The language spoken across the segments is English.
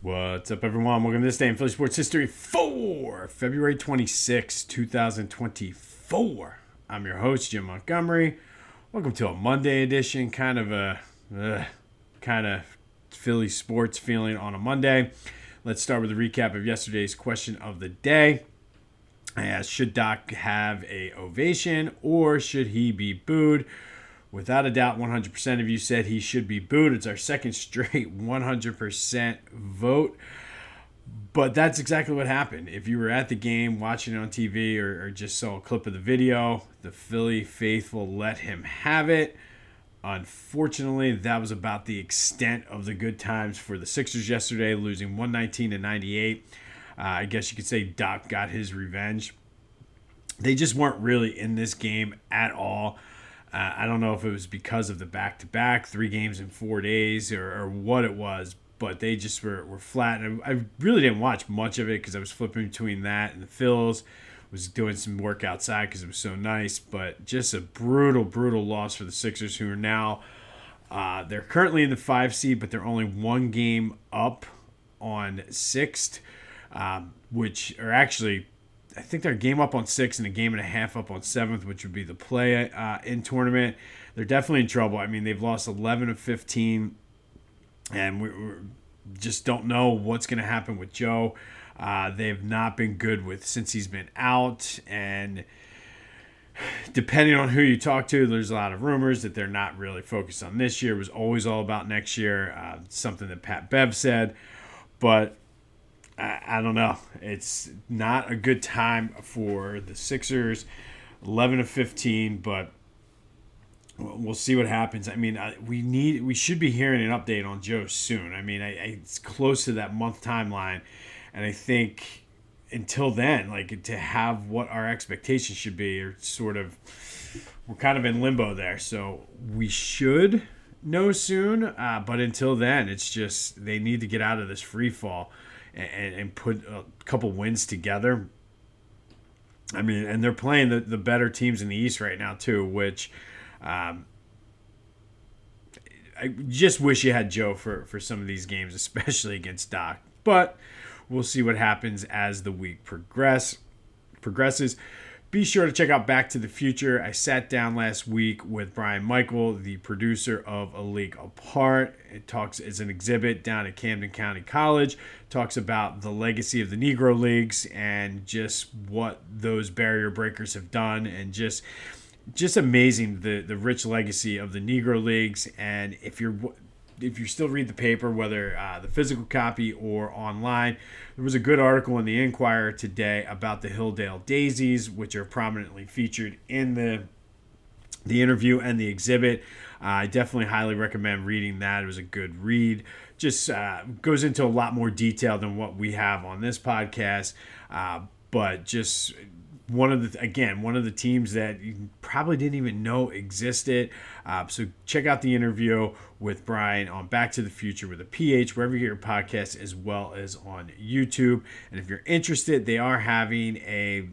What's up, everyone? Welcome to this day in Philly sports history for February 26, 2024. I'm your host, Jim Montgomery. Welcome to a Monday edition, kind of Philly sports feeling on a Monday. Let's start with a recap of yesterday's question of the day. I asked, should Doc have a ovation or should he be booed? Without a doubt, 100% of you said he should be booed. It's our second straight 100% vote. But that's exactly what happened. If you were at the game, watching it on TV, or just saw a clip of the video, the Philly faithful let him have it. Unfortunately, that was about the extent of the good times for the Sixers yesterday, losing 119-98. I guess you could say Doc got his revenge. They just weren't really in this game at all. I don't know if it was because of the back-to-back, 3 games in 4 days, or what it was, but they just were flat. And I really didn't watch much of it because I was flipping between that and the Phillies. Was doing some work outside because it was so nice, but just a brutal loss for the Sixers, who are now they're currently in the 5 seed, but they're only 1 game up on 6th, which are actually, I think they're a game up on 6th and a game and a half up on 7th, which would be the play-in tournament. They're definitely in trouble. I mean, they've lost 11 of 15, and we just don't know what's going to happen with Joe. They've not been good since he's been out, and depending on who you talk to, there's a lot of rumors that they're not really focused on this year. It was always all about next year, something that Pat Bev said, but I don't know. It's not a good time for the Sixers. 11 of 15, but we'll see what happens. I mean, we should be hearing an update on Joe soon. I mean, it's close to that month timeline, and I think until then, like, to have what our expectations should be, or we're kind of in limbo there. So we should know soon, but until then, it's just they need to get out of this free fall and put a couple wins together. I mean, and they're playing the better teams in the East right now too, which I just wish you had Joe for some of these games, especially against Doc. But we'll see what happens as the week progresses. Be sure to check out Back to the Future. I sat down last week with Brian Michael, the producer of A League Apart. It's an exhibit down at Camden County College. Talks about the legacy of the Negro Leagues and just what those barrier breakers have done, and just amazing the rich legacy of the Negro Leagues. And if you still read the paper, whether the physical copy or online, there was a good article in the Inquirer today about the Hilldale Daisies, which are prominently featured in the interview and the exhibit. I definitely highly recommend reading that. It was a good read. Just goes into a lot more detail than what we have on this podcast, but just one of the teams that you probably didn't even know existed. So check out the interview with Brian on Back to the Future with a PH, wherever you get your podcast, as well as on YouTube. And if you're interested, they are having a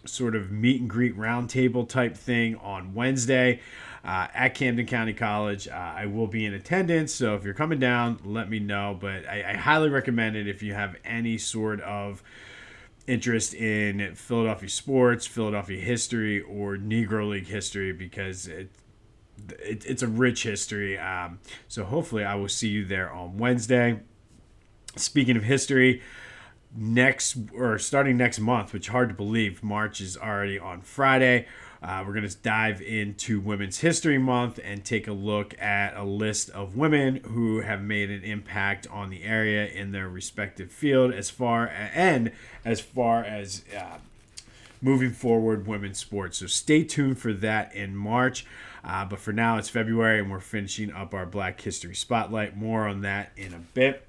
sort of meet and greet roundtable type thing on Wednesday at Camden County College. I will be in attendance, so if you're coming down, let me know. But I highly recommend it if you have any sort of interest in Philadelphia sports, Philadelphia history, or Negro League history, because it's a rich history. So hopefully I will see you there on Wednesday. Speaking of history, starting next month, which is hard to believe, March is already on Friday. We're going to dive into Women's History Month and take a look at a list of women who have made an impact on the area in their respective field, as far as moving forward women's sports. So stay tuned for that in March. But for now, it's February, and we're finishing up our Black History Spotlight. More on that in a bit.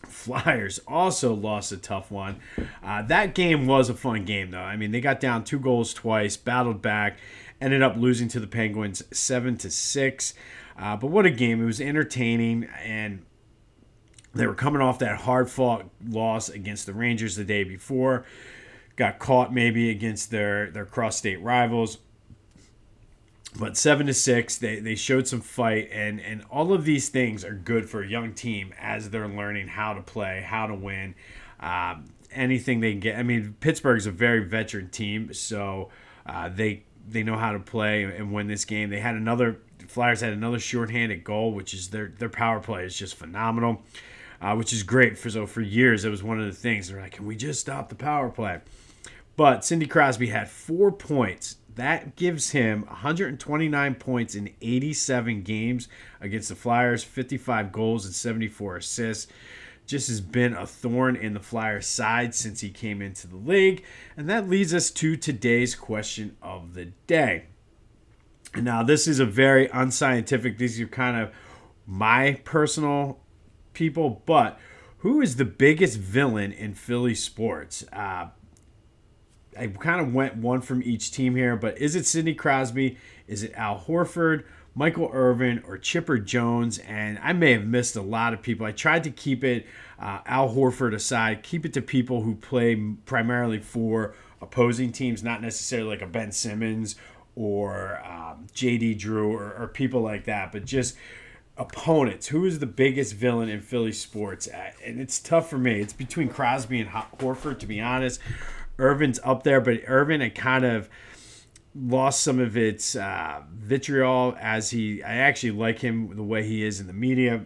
Flyers also lost a tough one. That game was a fun game, though. I mean, they got down 2 goals twice, battled back, ended up losing to the Penguins 7-6. But what a game. It was entertaining, and they were coming off that hard-fought loss against the Rangers the day before. Got caught maybe against their cross-state rivals. But 7-6, they showed some fight, and all of these things are good for a young team as they're learning how to play, how to win, anything they can get. I mean, Pittsburgh's a very veteran team, so they know how to play and win this game. Flyers had another shorthanded goal, which is their power play is just phenomenal, which is great. For years, it was one of the things. They're like, can we just stop the power play? But Sidney Crosby had 4 points. That gives him 129 points in 87 games against the Flyers, 55 goals and 74 assists. Just has been a thorn in the Flyers' side since he came into the league. And that leads us to today's question of the day. Now, this is a very unscientific, these are kind of my personal people, but who is the biggest villain in Philly sports? I kind of went one from each team here, but is it Sidney Crosby? Is it Al Horford, Michael Irvin, or Chipper Jones? And I may have missed a lot of people. I tried to keep it Al Horford aside, keep it to people who play primarily for opposing teams, not necessarily like a Ben Simmons or J.D. Drew or people like that, but just opponents. Who is the biggest villain in Philly sports? And it's tough for me. It's between Crosby and Horford, to be honest. Irvin's up there, but Irvin, I kind of lost some of its vitriol I actually like him the way he is in the media.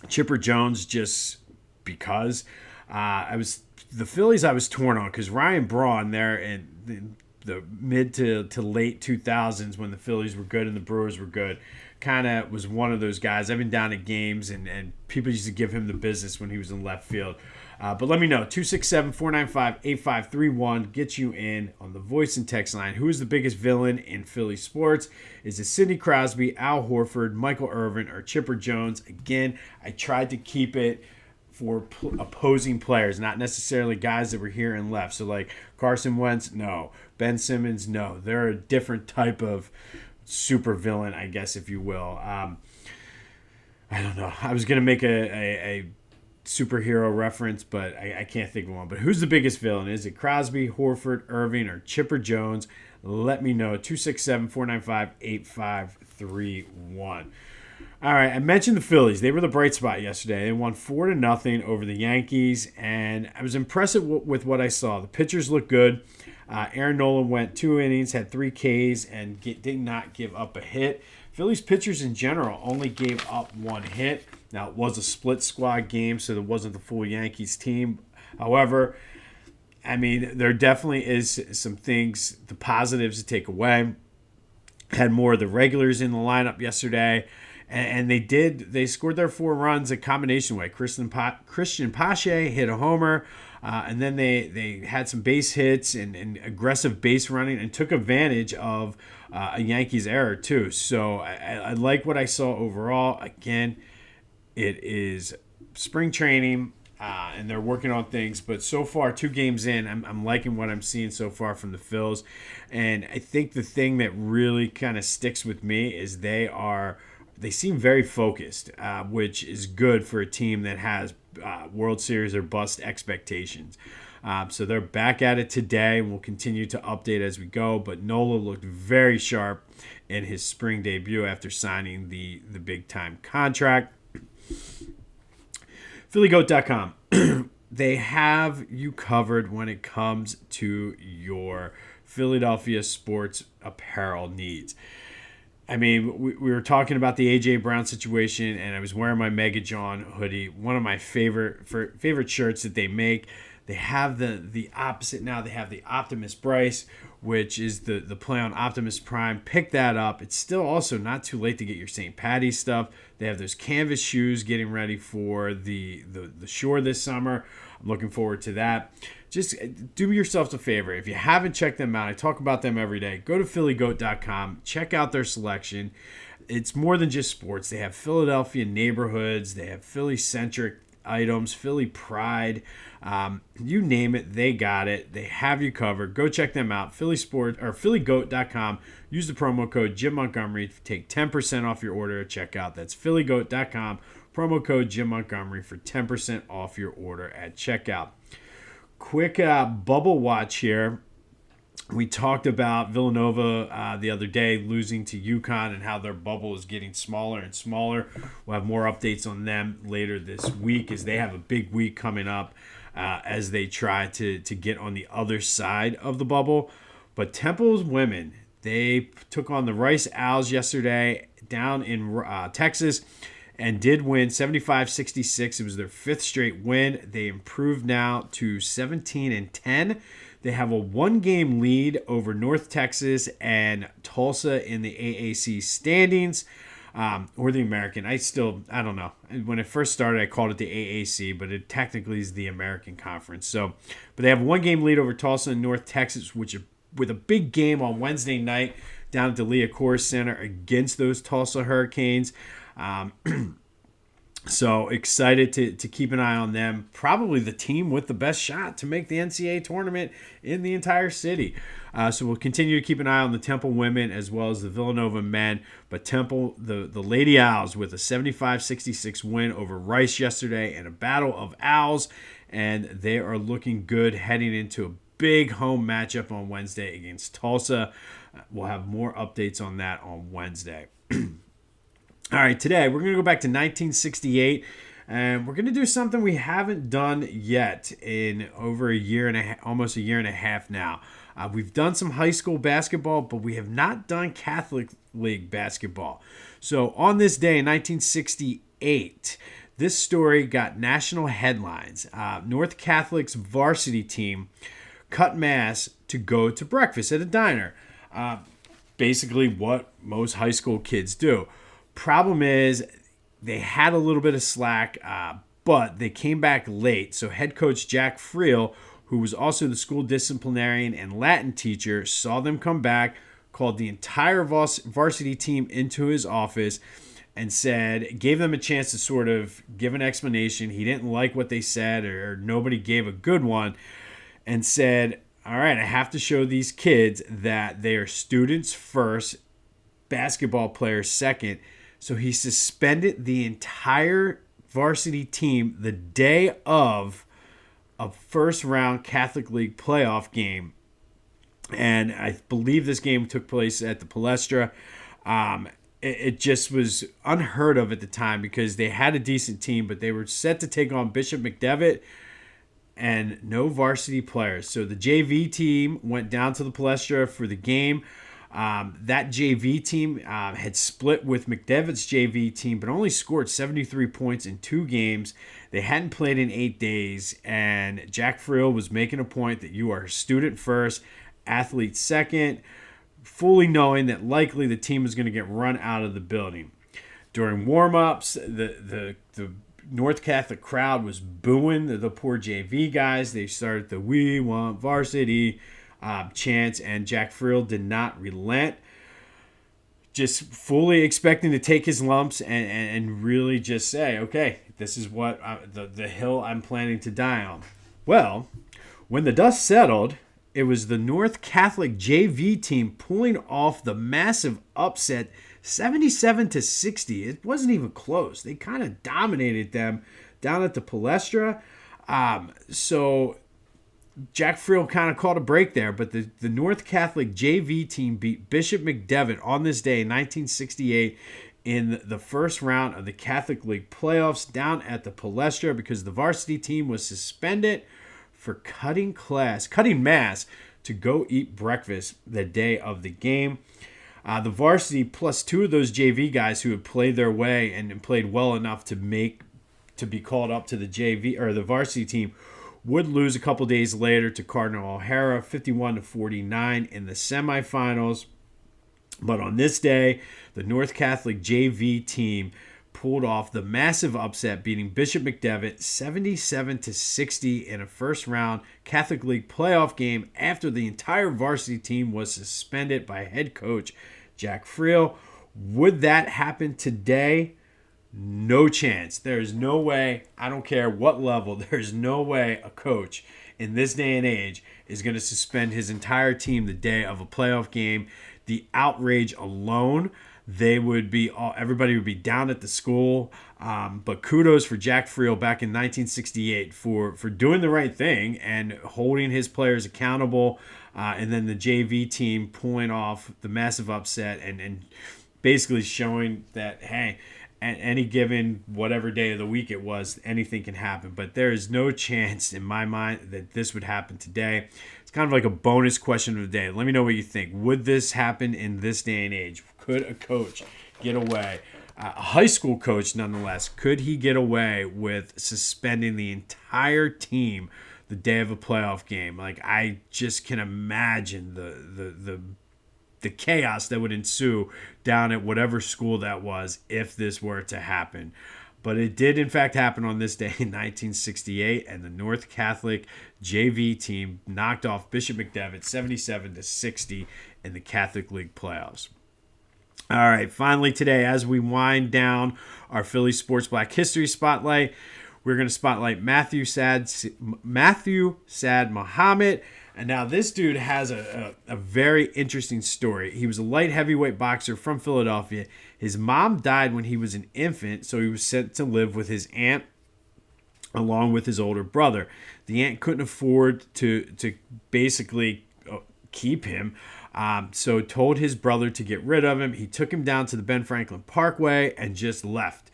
Chipper Jones, just because the Phillies I was torn on, because Ryan Braun there in the mid to late 2000s when the Phillies were good and the Brewers were good, kind of was one of those guys. I've been down at games and people used to give him the business when he was in left field. But let me know. 267-495-8531 gets you in on the voice and text line. Who is the biggest villain in Philly sports? Is it Sidney Crosby, Al Horford, Michael Irvin, or Chipper Jones? Again, I tried to keep it for opposing players, not necessarily guys that were here and left. So like Carson Wentz, no. Ben Simmons, no. They're a different type of super villain, I guess, if you will. I don't know. I was going to make a superhero reference, but I can't think of one. But who's the biggest villain? Is it Crosby, Horford, Irving, or Chipper Jones? Let me know. 267-495-8531. All right, I mentioned the Phillies. They were the bright spot yesterday. They won 4-0 over the Yankees, and I was impressed with what I saw. The pitchers looked good. Aaron Nola went 2 innings, had 3 Ks, and did not give up a hit. Phillies pitchers in general only gave up 1 hit. Now, it was a split squad game, so there wasn't the full Yankees team. However, I mean, there definitely is some things, the positives to take away. Had more of the regulars in the lineup yesterday, and they scored their 4 runs a combination way. Christian Pache hit a homer, and then they had some base hits and aggressive base running and took advantage of a Yankees error too. So I like what I saw overall. Again, it is spring training, and they're working on things. But so far, 2 games in, I'm liking what I'm seeing so far from the Phils. And I think the thing that really kind of sticks with me is they seem very focused, which is good for a team that has World Series or bust expectations. So they're back at it today, and we'll continue to update as we go. But Nola looked very sharp in his spring debut after signing the big-time contract. PhillyGoat.com. They have you covered when it comes to your Philadelphia sports apparel needs. I mean, we were talking about the A.J. Brown situation, and I was wearing my Mega John hoodie, one of my favorite shirts that they make. They have the opposite now. They have the Optimus Bryce, which is the play on Optimus Prime. Pick that up. It's still also not too late to get your St. Patty's stuff. They have those canvas shoes getting ready for the shore this summer. I'm looking forward to that. Just do yourself a favor. If you haven't checked them out, I talk about them every day. Go to phillygoat.com. Check out their selection. It's more than just sports. They have Philadelphia neighborhoods. They have Philly-centric items, Philly pride. You name it, they got it. They have you covered. Go check them out. phillygoat.com. Use the promo code Jim Montgomery to take 10% off your order at checkout. That's phillygoat.com. Promo code Jim Montgomery for 10% off your order at checkout. Quick bubble watch here. We talked about Villanova the other day losing to UConn and how their bubble is getting smaller and smaller. We'll have more updates on them later this week as they have a big week coming up as they try to get on the other side of the bubble. But Temple's women, they took on the Rice Owls yesterday down in Texas and did win 75-66. It was their fifth straight win. They improved now to 17-10. They have a one-game lead over North Texas and Tulsa in the AAC standings, or the American. I don't know. When it first started, I called it the AAC, but it technically is the American Conference. But they have a one-game lead over Tulsa and North Texas, with a big game on Wednesday night down at the Liacouras Center against those Tulsa Hurricanes. So excited to keep an eye on them. Probably the team with the best shot to make the NCAA tournament in the entire city. So we'll continue to keep an eye on the Temple women as well as the Villanova men. But Temple, the Lady Owls, with a 75-66 win over Rice yesterday in a battle of Owls. And they are looking good heading into a big home matchup on Wednesday against Tulsa. We'll have more updates on that on Wednesday. All right, today we're going to go back to 1968, and we're going to do something we haven't done yet in over a year and a half, almost a year and a half now. We've done some high school basketball, but we have not done Catholic League basketball. So on this day in 1968, this story got national headlines. North Catholic's varsity team cut mass to go to breakfast at a diner. Basically what most high school kids do. Problem is, they had a little bit of slack, but they came back late. So head coach Jack Friel, who was also the school disciplinarian and Latin teacher, saw them come back, called the entire varsity team into his office, and gave them a chance to sort of give an explanation. He didn't like what they said, or nobody gave a good one, and said, all right, I have to show these kids that they are students first, basketball players second. So he suspended the entire varsity team the day of a first-round Catholic League playoff game. And I believe this game took place at the Palestra. It just was unheard of at the time because they had a decent team, but they were set to take on Bishop McDevitt and no varsity players. So the JV team went down to the Palestra for the game. That JV team had split with McDevitt's JV team, but only scored 73 points in 2 games. They hadn't played in 8 days, and Jack Friel was making a point that you are student first, athlete second, fully knowing that likely the team was going to get run out of the building. During warm-ups, the North Catholic crowd was booing the poor JV guys. They started the "We Want Varsity" chants, and Jack Friel did not relent, just fully expecting to take his lumps and really just say, okay, this is what the hill I'm planning to die on. Well, when the dust settled, it was the North Catholic JV team pulling off the massive upset 77-60. It wasn't even close. They kind of dominated them down at the Palestra. So Jack Friel kind of called a break there, but the North Catholic JV team beat Bishop McDevitt on this day in 1968 in the first round of the Catholic League playoffs down at the Palestra because the varsity team was suspended for cutting mass to go eat breakfast the day of the game. The varsity plus 2 of those JV guys who had played their way and played well enough to be called up to the JV or the varsity team would lose a couple days later to Cardinal O'Hara, 51-49 in the semifinals. But on this day, the North Catholic JV team pulled off the massive upset, beating Bishop McDevitt 77-60 in a first-round Catholic League playoff game after the entire varsity team was suspended by head coach Jack Friel. Would that happen today? No chance. There's no way, I don't care what level, there's no way a coach in this day and age is going to suspend his entire team the day of a playoff game. The outrage alone everybody would be down at the school. But kudos for Jack Friel back in 1968 for doing the right thing and holding his players accountable. And then the JV team pulling off the massive upset and basically showing that, hey, at any given whatever day of the week it was, anything can happen. But there is no chance in my mind that this would happen today. It's kind of like a bonus question of the day. Let me know what you think. Would this happen in this day and age? Could a coach get away? A high school coach, nonetheless, could he get away with suspending the entire team the day of a playoff game? Like, I just can imagine the chaos that would ensue down at whatever school that was if this were to happen. But it did, in fact, happen on this day in 1968, and the North Catholic JV team knocked off Bishop McDevitt 77-60 in the Catholic League playoffs. All right, finally today, as we wind down our Philly Sports Black History Spotlight, we're going to spotlight Matthew Saad Muhammad. And now this dude has a very interesting story. He was a light heavyweight boxer from Philadelphia. His mom died when he was an infant, so he was sent to live with his aunt along with his older brother. The aunt couldn't afford to basically keep him, so told his brother to get rid of him. He took him down to the Ben Franklin Parkway and just left.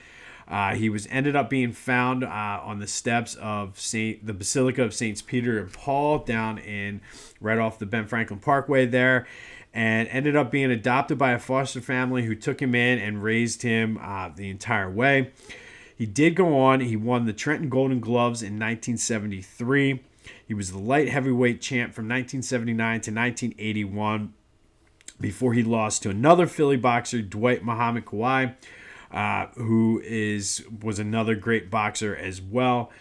He ended up being found on the steps of the Basilica of Saints Peter and Paul down right off the Ben Franklin Parkway there, and ended up being adopted by a foster family who took him in and raised him the entire way. He did go on. He won the Trenton Golden Gloves in 1973. He was the light heavyweight champ from 1979 to 1981 before he lost to another Philly boxer, Dwight Muhammad Kawhi, who was another great boxer as well.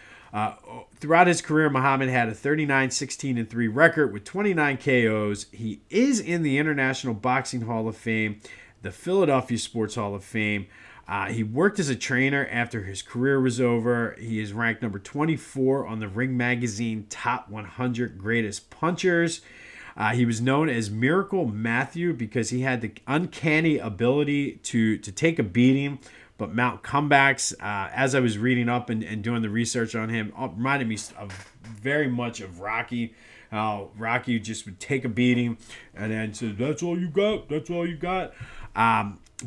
Throughout his career, Muhammad had a 39-16-3 record with 29 KOs. He is in the International Boxing Hall of Fame, the Philadelphia Sports Hall of Fame. He worked as a trainer after his career was over. He is ranked number 24 on the Ring Magazine Top 100 Greatest Punchers. He was known as Miracle Matthew because he had the uncanny ability to take a beating but mount comebacks. As I was reading up and doing the research on him, it reminded me of very much of Rocky. How Rocky just would take a beating and then said, "That's all you got. That's all you got."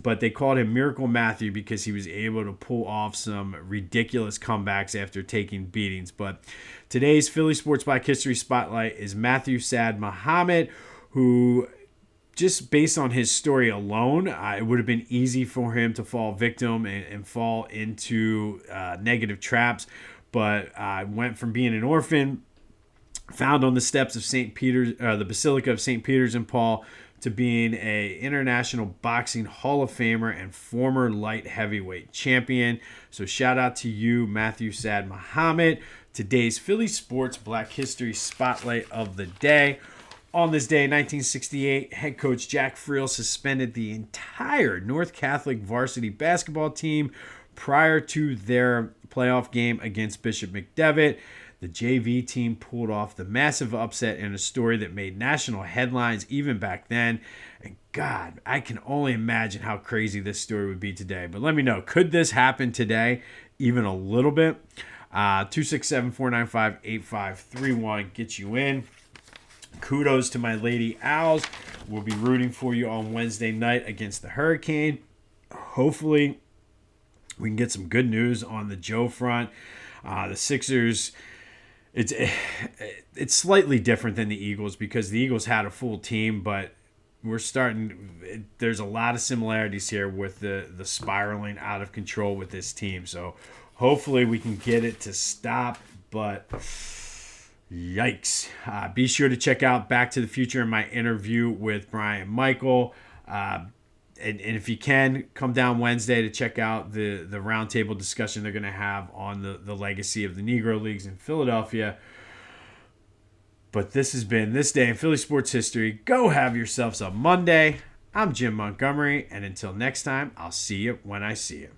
But they called him Miracle Matthew because he was able to pull off some ridiculous comebacks after taking beatings. But today's Philly Sports Black History Spotlight is Matthew Saad Muhammad, who, just based on his story alone, it would have been easy for him to fall victim and fall into negative traps. But went from being an orphan, found on the steps of St. Peter's, the Basilica of St. Peter's and Paul, to being an International Boxing Hall of Famer and former light heavyweight champion. So shout out to you, Matthew Saad Muhammad. Today's Philly Sports Black History Spotlight of the day. On this day in 1968, head coach Jack Friel suspended the entire North Catholic varsity basketball team prior to their playoff game against Bishop McDevitt. The JV team pulled off the massive upset in a story that made national headlines even back then. And God, I can only imagine how crazy this story would be today. But let me know, could this happen today even a little bit? 267-495-8531 gets you in. Kudos to my Lady Owls. We'll be rooting for you on Wednesday night against the Hurricane. Hopefully, we can get some good news on the Joe front. The Sixers, it's slightly different than the Eagles because the Eagles had a full team, but there's a lot of similarities here with the spiraling out of control with this team. So hopefully we can get it to stop, but yikes. Be sure to check out Back to the Future in my interview with Brian Michael. And if you can, come down Wednesday to check out the roundtable discussion they're going to have on the legacy of the Negro Leagues in Philadelphia. But this has been This Day in Philly Sports History. Go have yourselves a Monday. I'm Jim Montgomery, and until next time, I'll see you when I see you.